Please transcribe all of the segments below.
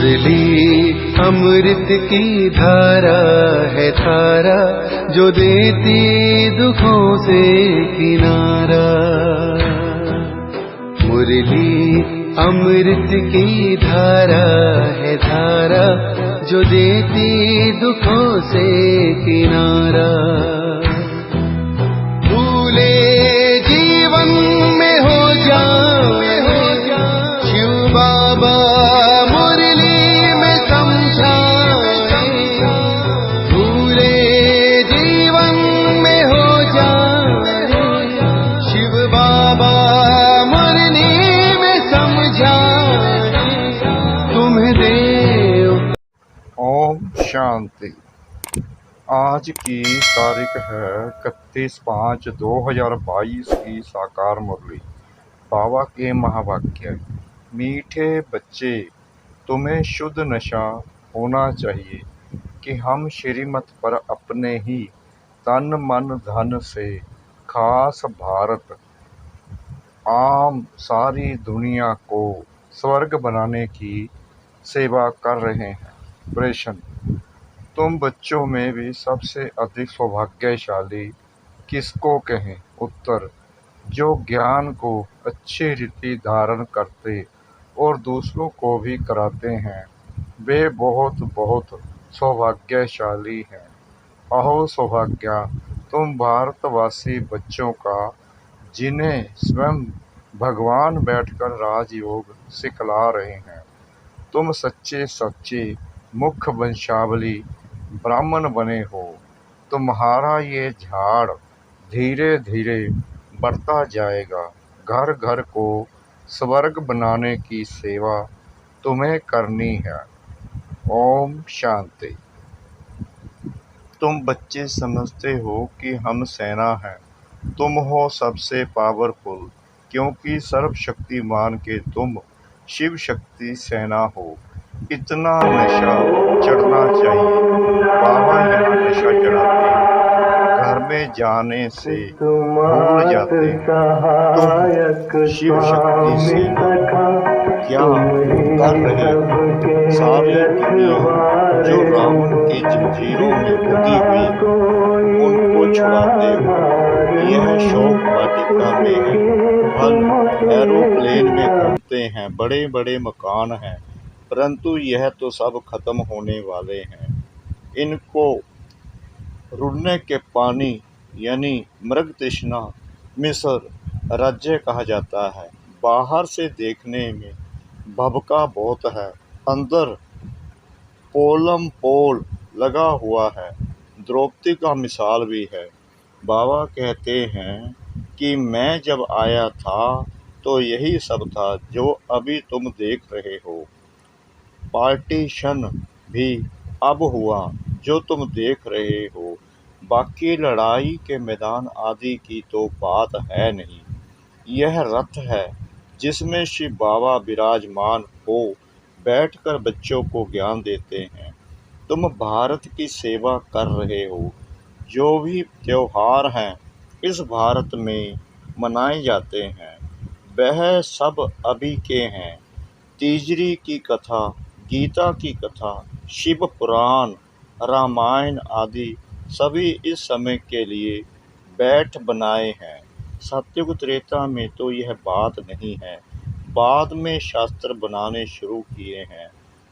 मुरली अमृत की धारा है धारा, जो देती दुखों से किनारा। मुरली अमृत की धारा है धारा, जो देती दुखों से किनारा। भूले जीवन में हो जाए शिव बाबा मुरली में समझाए। भूले जीवन में हो जाए शिव बाबा मुरली में समझाए। तुम्हें देव। ओम शांति। आज की तारीख है 31/5/2022 की साकार मुरली। बाबा के महावाक्य। मीठे बच्चे, तुम्हें शुद्ध नशा होना चाहिए कि हम श्रीमत पर अपने ही तन मन धन से खास भारत आम सारी दुनिया को स्वर्ग बनाने की सेवा कर रहे हैं। प्रश्न: तुम बच्चों में भी सबसे अधिक सौभाग्यशाली किसको कहें? उत्तर: जो ज्ञान को अच्छी रीति धारण करते और दूसरों को भी कराते हैं, वे बहुत बहुत सौभाग्यशाली हैं। अहो सौभाग्या तुम भारतवासी बच्चों का, जिन्हें स्वयं भगवान बैठकर राजयोग सिखला रहे हैं। तुम सच्चे सच्चे मुख्य वंशावली ब्राह्मण बने हो। तुम्हारा ये झाड़ धीरे धीरे बढ़ता जाएगा। घर घर को स्वर्ग बनाने की सेवा तुम्हें करनी है। ओम शांति। तुम बच्चे समझते हो कि हम सेना हैं। तुम हो सबसे पावरफुल, क्योंकि सर्वशक्तिमान के तुम शिव शक्ति सेना हो। इतना नशा चढ़ना चाहिए। बाबा यहाँ नशा चढ़ाते हैं, घर में जाने से भूल जाते हैं। तुम शिव शक्ति सेना क्या कर रहे हो? सारी दुनिया जो रावण की जंजीरों में बंधी हुई, उनको छुड़ाते हो। यह शोक वाटिका में है, फल एरोप्लेन में घूमते हैं, बड़े बड़े मकान हैं, परंतु यह तो सब खत्म होने वाले हैं। इनको रुड़ने के पानी यानी मृग तृष्णा मिस्र राज्य कहा जाता है। बाहर से देखने में भभका बहुत है, अंदर पोलम पोल लगा हुआ है। द्रौपदी का मिसाल भी है। बाबा कहते हैं कि मैं जब आया था तो यही सब था जो अभी तुम देख रहे हो। पार्टीशन भी अब हुआ जो तुम देख रहे हो। बाकी लड़ाई के मैदान आदि की तो बात है नहीं। यह रथ है जिसमें शिव बाबा विराजमान हो बैठकर बच्चों को ज्ञान देते हैं। तुम भारत की सेवा कर रहे हो। जो भी त्योहार हैं इस भारत में मनाए जाते हैं, वह सब अभी के हैं। तीजरी की कथा, गीता की कथा, शिव पुराण, रामायण आदि सभी इस समय के लिए बैठ बनाए हैं। सतयुग त्रेता में तो यह बात नहीं है, बाद में शास्त्र बनाने शुरू किए हैं।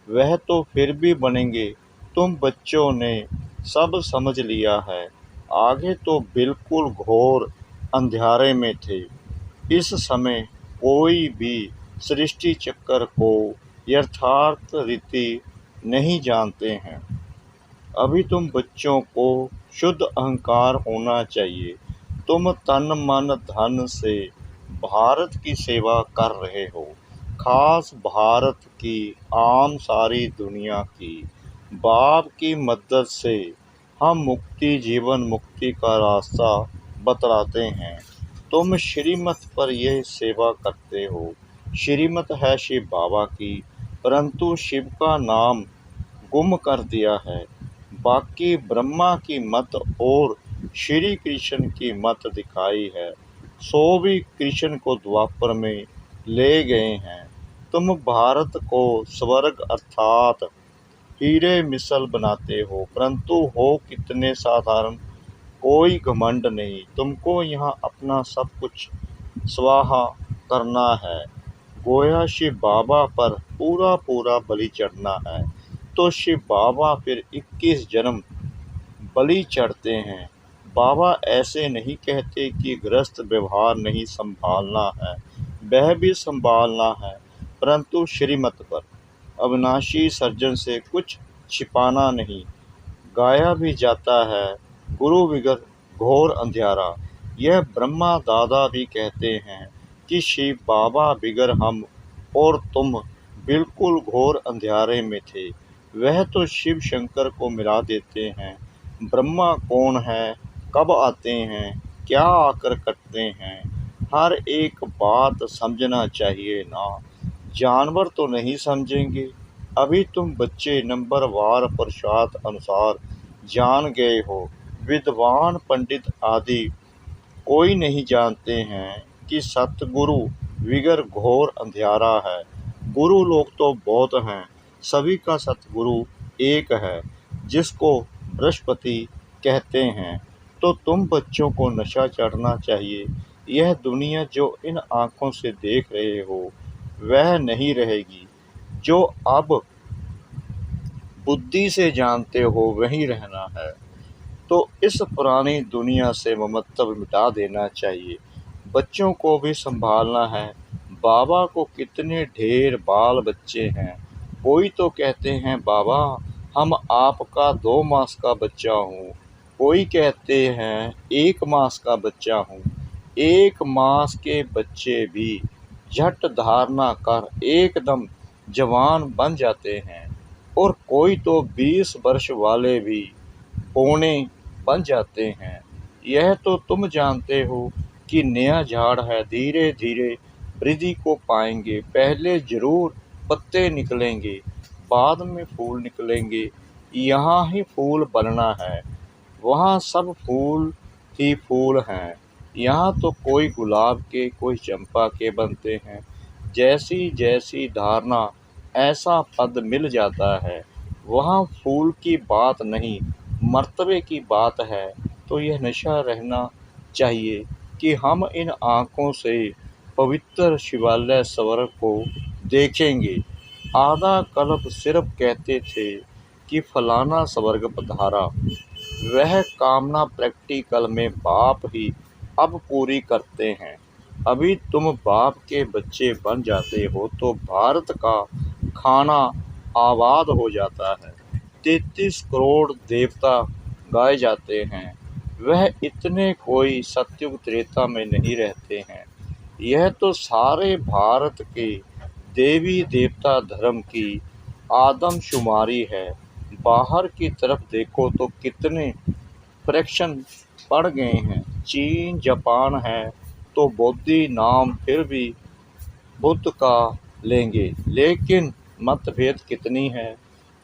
वह तो फिर भी बनेंगे। तुम बच्चों ने सब समझ लिया है। आगे तो बिल्कुल घोर अंधियारे में थे। इस समय कोई भी सृष्टि चक्र को यथार्थ रीति नहीं जानते हैं। अभी तुम बच्चों को शुद्ध अहंकार होना चाहिए। तुम तन मन धन से भारत की सेवा कर रहे हो, खास भारत की आम सारी दुनिया की। बाप की मदद से हम मुक्ति जीवन मुक्ति का रास्ता बतलाते हैं। तुम श्रीमत पर यह सेवा करते हो। श्रीमत है शिव बाबा की, परंतु शिव का नाम गुम कर दिया है। बाकी ब्रह्मा की मत और श्री कृष्ण की मत दिखाई है। सो भी कृष्ण को द्वापर में ले गए हैं। तुम भारत को स्वर्ग अर्थात हीरे मिसल बनाते हो, परंतु हो कितने साधारण, कोई घमंड नहीं। तुमको यहाँ अपना सब कुछ स्वाहा करना है, गोया शिव बाबा पर पूरा पूरा बलि चढ़ना है। तो शिव बाबा फिर 21 जन्म बलि चढ़ते हैं। बाबा ऐसे नहीं कहते कि गृहस्थ व्यवहार नहीं संभालना है, वह भी संभालना है, परंतु श्रीमत पर। अविनाशी सर्जन से कुछ छिपाना नहीं। गाया भी जाता है, गुरु बिगर घोर अंधियारा। यह ब्रह्मा दादा भी कहते हैं कि शिव बाबा बिगर हम और तुम बिल्कुल घोर अंधियारे में थे। वह तो शिव शंकर को मिला देते हैं। ब्रह्मा कौन है, कब आते हैं, क्या आकर करते हैं, हर एक बात समझना चाहिए ना। जानवर तो नहीं समझेंगे। अभी तुम बच्चे नंबरवार प्रसाद अनुसार जान गए हो। विद्वान पंडित आदि कोई नहीं जानते हैं कि सतगुरु बिगर घोर अंधियारा है। गुरु लोग तो बहुत हैं, सभी का सतगुरु एक है, जिसको बृहस्पति कहते हैं। तो तुम बच्चों को नशा चढ़ना चाहिए। यह दुनिया जो इन आँखों से देख रहे हो वह नहीं रहेगी। जो अब बुद्धि से जानते हो वही रहना है। तो इस पुरानी दुनिया से ममत्व मिटा देना चाहिए। बच्चों को भी संभालना है। बाबा को कितने ढेर बाल बच्चे हैं। कोई तो कहते हैं बाबा हम आपका 2 मास का बच्चा हूँ, कोई कहते हैं 1 मास का बच्चा हूँ। 1 मास के बच्चे भी झट धारणा कर एकदम जवान बन जाते हैं, और कोई तो 20 वर्ष वाले भी पौने बन जाते हैं। यह तो तुम जानते हो कि नया झाड़ है, धीरे धीरे वृद्धि को पाएंगे। पहले जरूर पत्ते निकलेंगे, बाद में फूल निकलेंगे। यहाँ ही फूल बनना है, वहाँ सब फूल ही फूल हैं। यहाँ तो कोई गुलाब के, कोई चंपा के बनते हैं। जैसी जैसी धारणा ऐसा पद मिल जाता है। वहाँ फूल की बात नहीं, मर्तबे की बात है। तो यह नशा रहना चाहिए कि हम इन आँखों से पवित्र शिवालय स्वर्ग को देखेंगे। आधा कल्प सिर्फ कहते थे कि फलाना स्वर्ग पधारा। वह कामना प्रैक्टिकल में बाप ही अब पूरी करते हैं। अभी तुम बाप के बच्चे बन जाते हो तो भारत का खाना आबाद हो जाता है। 33 करोड़ देवता गाए जाते हैं। वह इतने कोई सतयुग त्रेता में नहीं रहते हैं। यह तो सारे भारत के देवी देवता धर्म की आदमशुमारी है। बाहर की तरफ देखो तो कितने फ्रैक्शन पड़ गए हैं। चीन जापान है तो बौद्धि नाम फिर भी बुद्ध का लेंगे, लेकिन मतभेद कितनी है।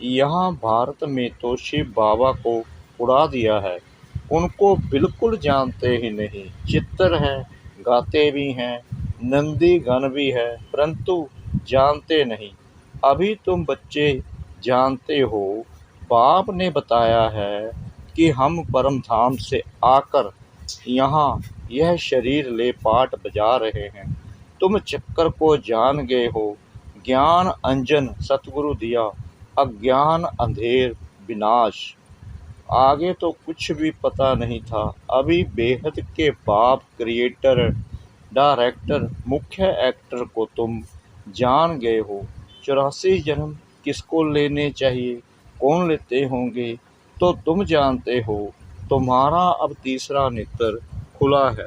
यहाँ भारत में तो शिव बाबा को उड़ा दिया है, उनको बिल्कुल जानते ही नहीं। चित्तर है, गाते भी हैं, नंदी गण भी है, परंतु जानते नहीं। अभी तुम बच्चे जानते हो, बाप ने बताया है कि हम परम धाम से आकर यहाँ यह शरीर ले पाठ बजा रहे हैं। तुम चक्कर को जान गए हो। ज्ञान अंजन सतगुरु दिया, अज्ञान अंधेर विनाश। आगे तो कुछ भी पता नहीं था। अभी बेहद के बाप, क्रिएटर, डायरेक्टर, मुख्य एक्टर को तुम जान गए हो। 84 जन्म किसको लेने चाहिए, कौन लेते होंगे, तो तुम जानते हो। तुम्हारा अब तीसरा नेत्र खुला है,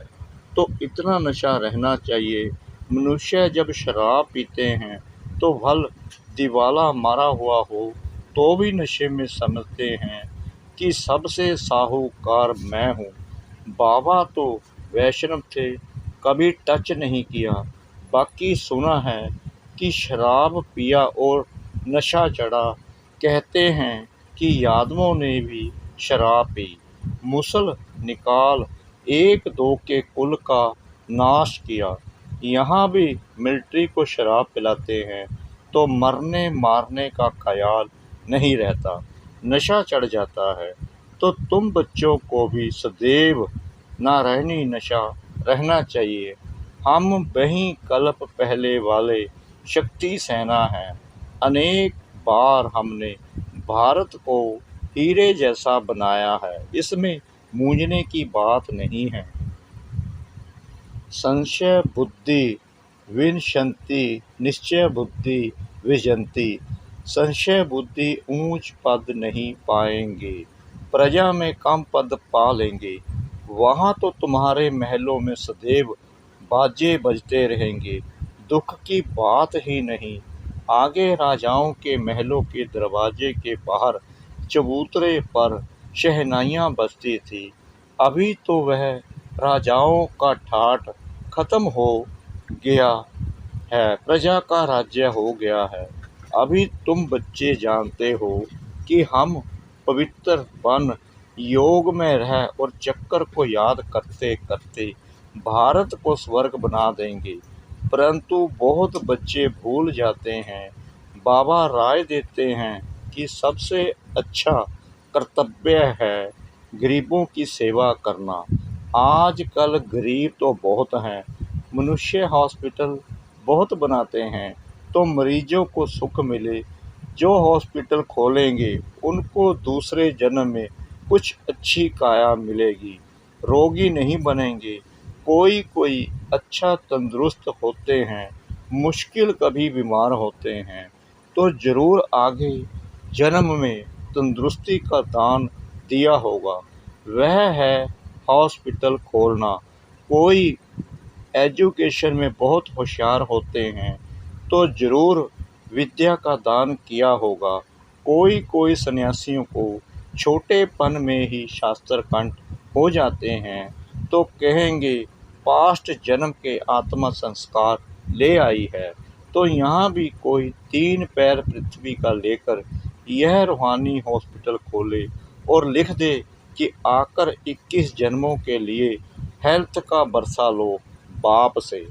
तो इतना नशा रहना चाहिए। मनुष्य जब शराब पीते हैं तो भल दिवाला मारा हुआ हो तो भी नशे में समझते हैं कि सबसे साहूकार मैं हूँ। बाबा तो वैष्णव थे, कभी टच नहीं किया। बाकी सुना है कि शराब पिया और नशा चढ़ा। कहते हैं कि यादवों ने भी शराब पी, मुसल निकाल 1-2 के कुल का नाश किया। यहाँ भी मिलिट्री को शराब पिलाते हैं तो मरने मारने का ख्याल नहीं रहता, नशा चढ़ जाता है। तो तुम बच्चों को भी सदैव नारायणी नशा रहना चाहिए। हम वहीं कल्प पहले वाले शक्ति सेना हैं। अनेक बार हमने भारत को हीरे जैसा बनाया है, इसमें मूंझने की बात नहीं है। संशय बुद्धि विनश्यन्ति, निश्चय बुद्धि विजयन्ति। संशय बुद्धि ऊंच पद नहीं पाएंगे, प्रजा में कम पद पा लेंगे। वहाँ तो तुम्हारे महलों में सदैव बाजे बजते रहेंगे, दुख की बात ही नहीं। आगे राजाओं के महलों के दरवाजे के बाहर चबूतरे पर शहनाइयाँ बजती थी। अभी तो वह राजाओं का ठाठ खत्म हो गया है, प्रजा का राज्य हो गया है। अभी तुम बच्चे जानते हो कि हम पवित्र वन योग में रह और चक्कर को याद करते करते भारत को स्वर्ग बना देंगे। परंतु बहुत बच्चे भूल जाते हैं। बाबा राय देते हैं कि सबसे अच्छा कर्तव्य है गरीबों की सेवा करना। आजकल गरीब तो बहुत हैं, मनुष्य हॉस्पिटल बहुत बनाते हैं तो मरीजों को सुख मिले। जो हॉस्पिटल खोलेंगे उनको दूसरे जन्म में कुछ अच्छी काया मिलेगी, रोगी नहीं बनेंगे। कोई कोई अच्छा तंदुरुस्त होते हैं, मुश्किल कभी बीमार होते हैं, तो ज़रूर आगे जन्म में तंदुरुस्ती का दान दिया होगा। वह है हॉस्पिटल खोलना। कोई एजुकेशन में बहुत होशियार होते हैं तो ज़रूर विद्या का दान किया होगा। कोई कोई सन्यासियों को छोटेपन में ही शास्त्र कंठ हो जाते हैं तो कहेंगे पास्ट जन्म के आत्मा संस्कार ले आई है। तो यहाँ भी कोई 3 पैर पृथ्वी का लेकर यह रूहानी हॉस्पिटल खोले और लिख दे कि आकर 21 जन्मों के लिए हेल्थ का बरसा लो बाप से।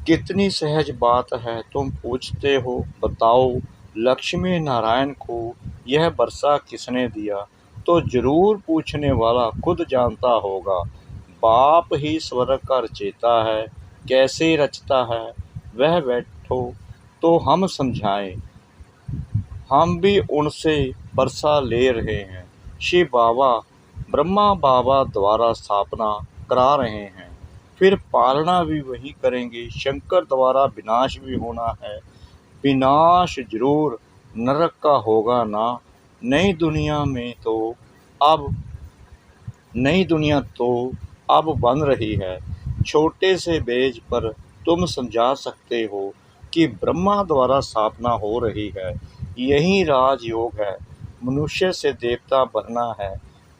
कितनी सहज बात है, तुम पूछते हो बताओ लक्ष्मी नारायण को यह बरसा किसने दिया? तो जरूर पूछने वाला खुद जानता होगा। बाप ही स्वर्ग का रचयिता है, कैसे रचता है वह बैठो तो हम समझाएं। हम भी उनसे बरसा ले रहे हैं। शिव बाबा ब्रह्मा बाबा द्वारा स्थापना करा रहे हैं, फिर पालना भी वही करेंगे। शंकर द्वारा विनाश भी होना है, विनाश जरूर नरक का होगा ना। नई दुनिया तो अब बन रही है। छोटे से बेज पर तुम समझा सकते हो कि ब्रह्मा द्वारा स्थापना हो रही है। यही राजयोग है, मनुष्य से देवता बनना है।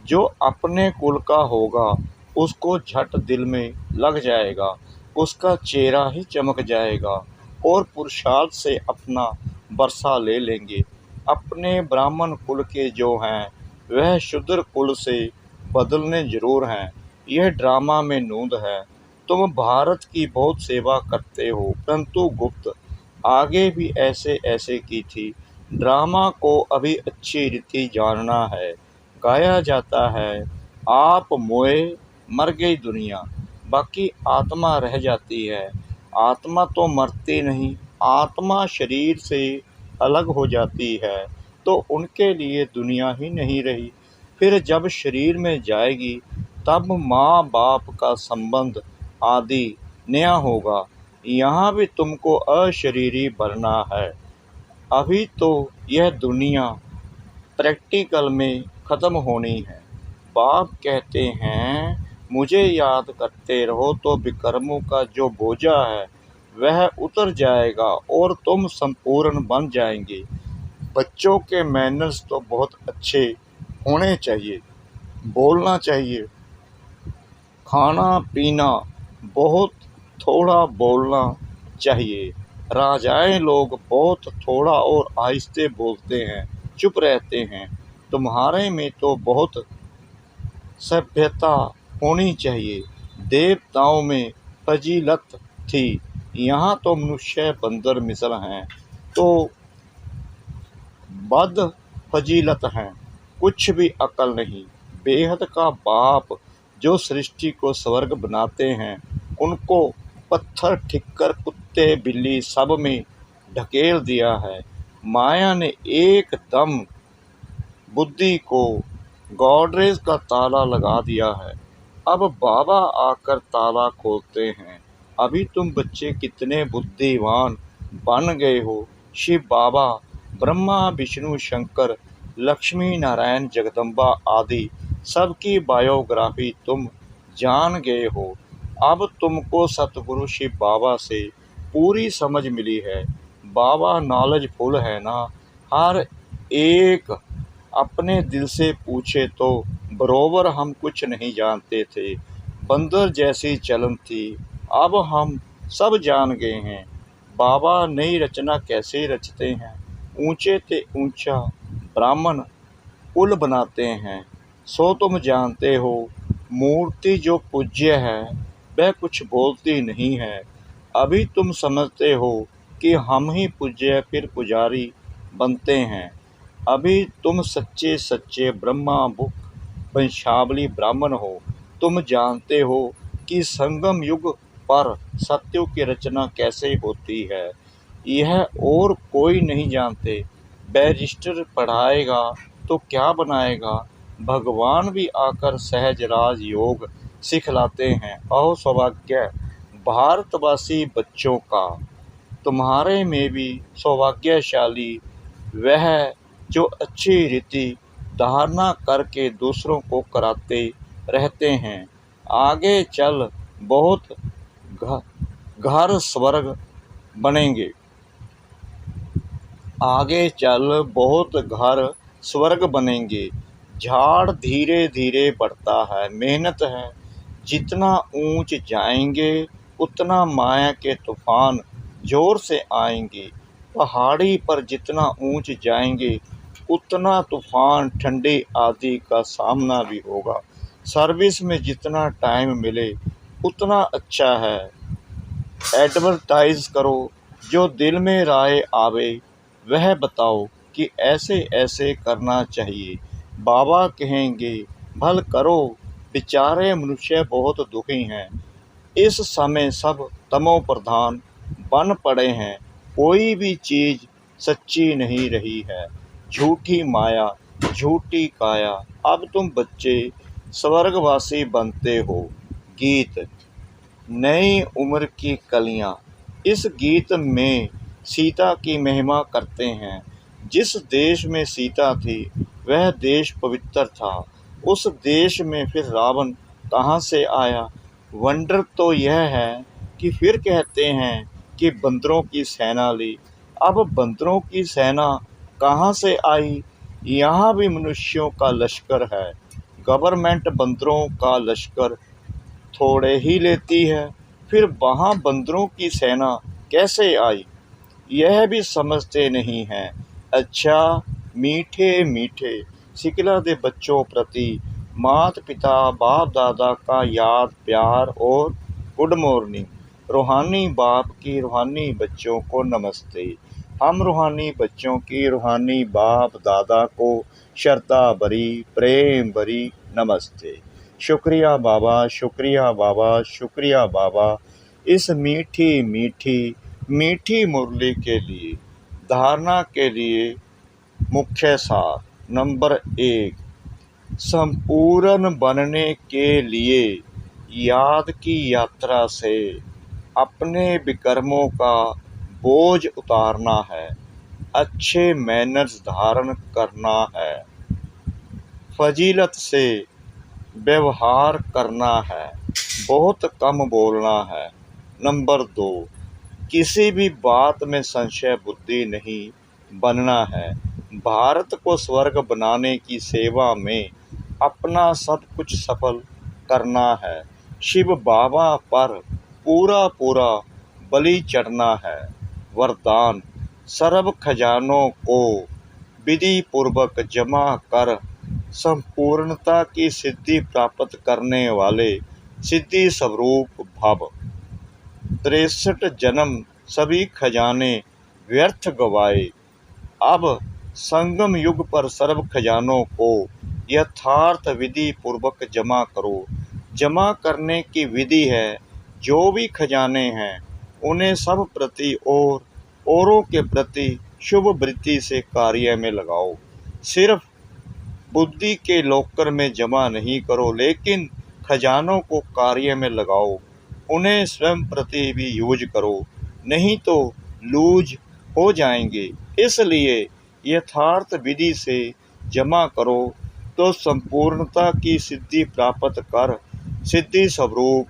जो अपने कुल का होगा उसको झट दिल में लग जाएगा, उसका चेहरा ही चमक जाएगा और पुरुषार्थ से अपना बरसा ले लेंगे। अपने ब्राह्मण कुल के जो हैं वह शूद्र कुल से बदलने जरूर हैं। यह ड्रामा में नूंद है। तुम भारत की बहुत सेवा करते हो, परंतु गुप्त आगे भी ऐसे की थी। ड्रामा को अभी अच्छी रीति जानना है। गाया जाता है आप मोए मर गई दुनिया, बाकी आत्मा रह जाती है। आत्मा तो मरती नहीं, आत्मा शरीर से अलग हो जाती है तो उनके लिए दुनिया ही नहीं रही। फिर जब शरीर में जाएगी तब माँ बाप का संबंध आदि नया होगा। यहाँ भी तुमको अशरीरी बनना है। अभी तो यह दुनिया प्रैक्टिकल में ख़त्म होनी है। बाप कहते हैं मुझे याद करते रहो तो विकर्मों का जो बोझा है वह उतर जाएगा और तुम संपूर्ण बन जाएंगे। बच्चों के मैनर्स तो बहुत अच्छे होने चाहिए, बोलना चाहिए, खाना पीना बहुत थोड़ा बोलना चाहिए। राजाएं लोग बहुत थोड़ा और आहिस्ते बोलते हैं, चुप रहते हैं। तुम्हारे में तो बहुत सभ्यता होनी चाहिए। देवताओं में फजीलत थी। यहाँ तो मनुष्य बंदर मिसल हैं तो बद फजीलत हैं, कुछ भी अकल नहीं। बेहद का बाप जो सृष्टि को स्वर्ग बनाते हैं, उनको पत्थर ठिक्कर कुत्ते बिल्ली सब में ढकेल दिया है। माया ने एकदम बुद्धि को गॉडरेज का ताला लगा दिया है। अब बाबा आकर ताला खोलते हैं। अभी तुम बच्चे कितने बुद्धिमान बन गए हो। शिव बाबा, ब्रह्मा विष्णु शंकर, लक्ष्मी नारायण जगदम्बा आदि सबकी बायोग्राफी तुम जान गए हो। अब तुमको सतगुरु शिव बाबा से पूरी समझ मिली है। बाबा नॉलेजफुल है ना। हर एक अपने दिल से पूछे तो बरोबर हम कुछ नहीं जानते थे। बंदर जैसी चलन थी, अब हम सब जान गए हैं। बाबा नई रचना कैसे रचते हैं। ऊंचे ते ऊंचा ब्राह्मण कुल बनाते हैं। सो तुम जानते हो, मूर्ति जो पूज्य है वह कुछ बोलती नहीं है। अभी तुम समझते हो कि हम ही पूज्य फिर पुजारी बनते हैं। अभी तुम सच्चे सच्चे ब्रह्मा बुक वंशावली ब्राह्मण हो। तुम जानते हो कि संगम युग पर सत्यों की रचना कैसे होती है। यह और कोई नहीं जानते। बैरिस्टर पढ़ाएगा तो क्या बनाएगा। भगवान भी आकर सहज राज योग सिखलाते हैं। अहो सौभाग्य भारतवासी बच्चों का, तुम्हारे में भी सौभाग्यशाली वह जो अच्छी रीति धारणा करके दूसरों को कराते रहते हैं। आगे चल बहुत घर स्वर्ग बनेंगे। आगे चल बहुत घर स्वर्ग बनेंगे। झाड़ धीरे धीरे बढ़ता है, मेहनत है। जितना ऊंच जाएंगे उतना माया के तूफान जोर से आएंगे। पहाड़ी पर जितना ऊंच जाएंगे उतना तूफान ठंडी आदि का सामना भी होगा। सर्विस में जितना टाइम मिले उतना अच्छा है। एडवर्टाइज करो, जो दिल में राय आवे वह बताओ कि ऐसे ऐसे करना चाहिए। बाबा कहेंगे भल करो। बेचारे मनुष्य बहुत दुखी हैं। इस समय सब तमो प्रधान बन पड़े हैं। कोई भी चीज सच्ची नहीं रही है। झूठी माया, झूठी काया। अब तुम बच्चे स्वर्गवासी बनते हो। गीत नई उम्र की कलियां। इस गीत में सीता की महिमा करते हैं। जिस देश में सीता थी वह देश पवित्र था। उस देश में फिर रावण कहाँ से आया। वंडर तो यह है कि फिर कहते हैं कि बंदरों की सेना ली। अब बंदरों की सेना कहाँ से आई। यहाँ भी मनुष्यों का लश्कर है। गवर्नमेंट बंदरों का लश्कर थोड़े ही लेती है, फिर वहाँ बंदरों की सेना कैसे आई, यह भी समझते नहीं हैं। अच्छा मीठे मीठे सिकला दे बच्चों प्रति माता पिता बाप दादा का याद प्यार और गुड मॉर्निंग। रूहानी बाप की रूहानी बच्चों को नमस्ते। हम रूहानी बच्चों की रूहानी बाप दादा को श्रद्धा भरी प्रेम भरी नमस्ते। शुक्रिया बाबा, शुक्रिया बाबा, शुक्रिया बाबा इस मीठी मीठी मीठी मुरली के लिए। धारणा के लिए मुख्य सार नंबर 1, संपूर्ण बनने के लिए याद की यात्रा से अपने विकर्मों का बोझ उतारना है। अच्छे मैनर्स धारण करना है। फजीलत से व्यवहार करना है। बहुत कम बोलना है। नंबर 2, किसी भी बात में संशय बुद्धि नहीं बनना है। भारत को स्वर्ग बनाने की सेवा में अपना सब कुछ सफल करना है। शिव बाबा पर पूरा पूरा बलि चढ़ना है। वरदान सर्व खजानों को विधि पूर्वक जमा कर संपूर्णता की सिद्धि प्राप्त करने वाले सिद्धि स्वरूप भव। 63 जन्म सभी खजाने व्यर्थ गवाए। अब संगम युग पर सर्व खजानों को यथार्थ विधि पूर्वक जमा करो। जमा करने की विधि है, जो भी खजाने हैं उन्हें सब प्रति और औरों के प्रति शुभ वृत्ति से कार्य में लगाओ। सिर्फ बुद्धि के लॉकर में जमा नहीं करो, लेकिन खजानों को कार्य में लगाओ। उन्हें स्वयं प्रति भी यूज करो, नहीं तो लूज हो जाएंगे। इसलिए यथार्थ विधि से जमा करो तो संपूर्णता की सिद्धि प्राप्त कर सिद्धि स्वरूप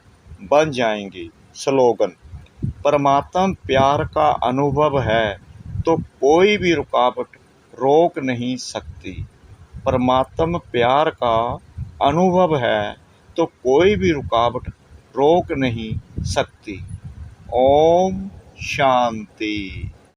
बन जाएंगे। स्लोगन: परमात्मा प्यार का अनुभव है तो कोई भी रुकावट रोक नहीं सकती। परमात्मा प्यार का अनुभव है तो कोई भी रुकावट रोक नहीं सकती। ओम शांति।